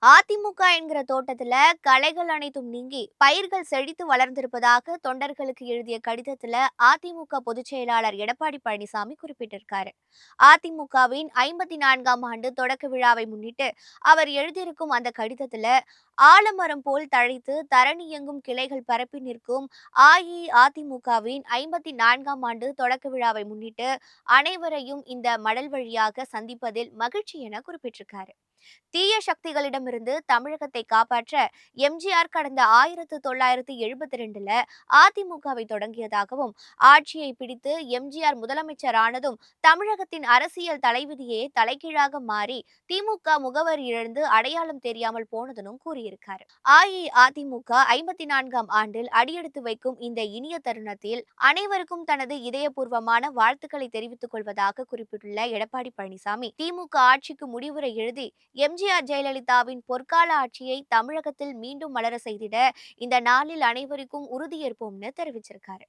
அதிமுக என்கிற தோட்டத்துல களைகள் அனைத்தும் நீங்கி பயிர்கள் செழித்து வளர்ந்திருப்பதாக தொண்டர்களுக்கு எழுதிய கடிதத்துல அதிமுக பொதுச் செயலாளர் எடப்பாடி பழனிசாமி குறிப்பிட்டிருக்காரு. அதிமுகவின் 54ஆம் ஆண்டு தொடக்க விழாவை முன்னிட்டு அவர் எழுதியிருக்கும் அந்த கடிதத்துல ஆலமரம் போல் தழைத்து தரணி எங்கும் கிளைகள் பரப்பி நிற்கும் அஇஅதிமுகவின் 54ஆம் ஆண்டு தொடக்க விழாவை முன்னிட்டு அனைவரையும் இந்த மடல் வழியாக சந்திப்பதில் மகிழ்ச்சி என குறிப்பிட்டிருக்காரு. தீய சக்திகளிடமிருந்து தமிழகத்தை காப்பாற்ற எம்ஜிஆர் கடந்த 1972ல அதிமுகவை தொடங்கியதாகவும், ஆட்சியை பிடித்து எம்ஜிஆர் முதலமைச்சர் ஆனதும் தமிழகத்தின் அரசியல் தலைவிதியே தலைகீழாக மாறி திமுக முகவரி இழந்து அடையாளம் தெரியாமல் போனதும் கூறியிருக்காரு. அஇஅதிமுக 54ஆம் ஆண்டில் அடியெடுத்து வைக்கும் இந்த இனிய தருணத்தில் அனைவருக்கும் தனது இதயபூர்வமான வாழ்த்துக்களை தெரிவித்துக் கொள்வதாக குறிப்பிட்டுள்ள எடப்பாடி பழனிசாமி, திமுக ஆட்சிக்கு முடிவுரை எழுதி எம்ஜிஆர் ஜெயலலிதாவின் பொற்கால ஆட்சியை தமிழகத்தில் மீண்டும் மலர செய்திட இந்த நாளில் அனைவருக்கும் உறுதியேற்போம்னு தெரிவிச்சிருக்காரு.